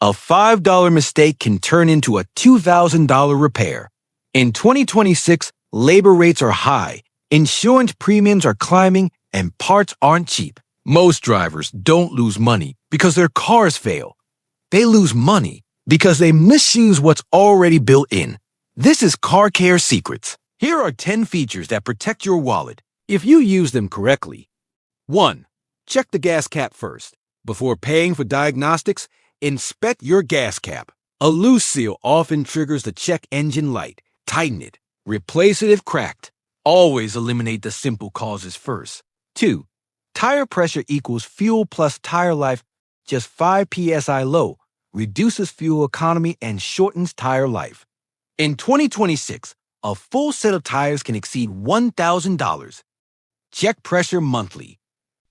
A $5 mistake can turn into a $2,000 repair. In 2026, labor rates are high, insurance premiums are climbing, and parts aren't cheap. Most drivers don't lose money because their cars fail. They lose money because they misuse what's already built in. This is Car Care Secrets. Here are 10 features that protect your wallet if you use them correctly. 1. Check the gas cap first. Before paying for diagnostics, inspect your gas cap. A loose seal often triggers the check engine light. Tighten it. Replace it if cracked. Always eliminate the simple causes first. 2. Tire pressure equals fuel plus tire life. Just 5 psi low reduces fuel economy and shortens tire life. In 2026, a full set of tires can exceed $1,000. Check pressure monthly.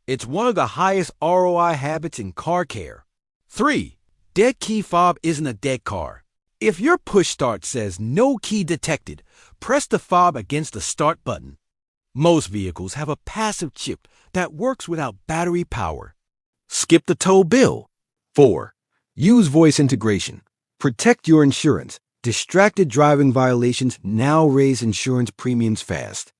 It's one of the highest ROI habits in car care. 3. Dead key fob isn't a dead car. If your push start says no key detected, press the fob against the start button. Most vehicles have a passive chip that works without battery power. Skip the tow bill. 4. Use voice integration. Protect your insurance. Distracted driving violations now raise insurance premiums fast.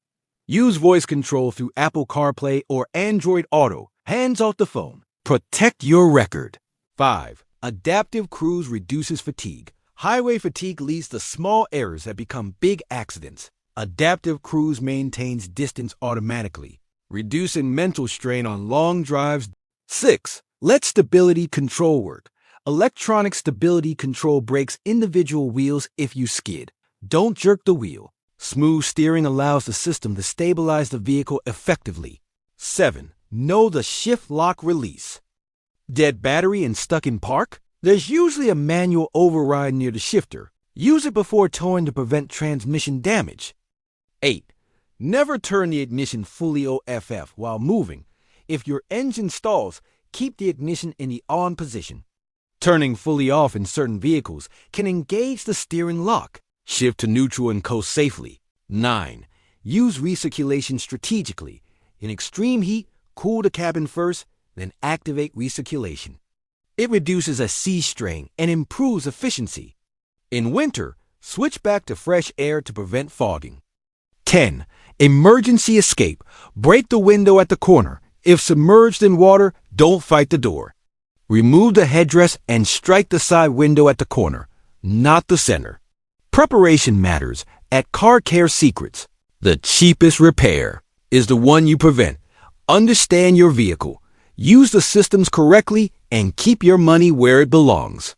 Use voice control through Apple CarPlay or Android Auto. Hands off the phone. Protect your record. 5. Adaptive cruise reduces fatigue. Highway fatigue leads to small errors that become big accidents. Adaptive cruise maintains distance automatically, reducing mental strain on long drives. 6. Let stability control work. Electronic stability control brakes individual wheels if you skid. Don't jerk the wheel. Smooth steering allows the system to stabilize the vehicle effectively. 7. Know the shift lock release. Dead battery and stuck in park? There's usually a manual override near the shifter. Use it before towing to prevent transmission damage. 8. Never turn the ignition fully off while moving. If your engine stalls, keep the ignition in the on position. Turning fully off in certain vehicles can engage the steering lock. Shift to neutral and coast safely. 9. Use recirculation strategically. In extreme heat, cool the cabin first, then activate recirculation. It reduces a sea strain and improves efficiency. In winter, switch back to fresh air to prevent fogging. 10. Emergency escape. Break the window at the corner. If submerged in water, don't fight the door. Remove the headdress and strike the side window at the corner, not the center. Preparation matters at Car Care Secrets. The cheapest repair is the one you prevent. Understand your vehicle. Use the systems correctly and keep your money where it belongs.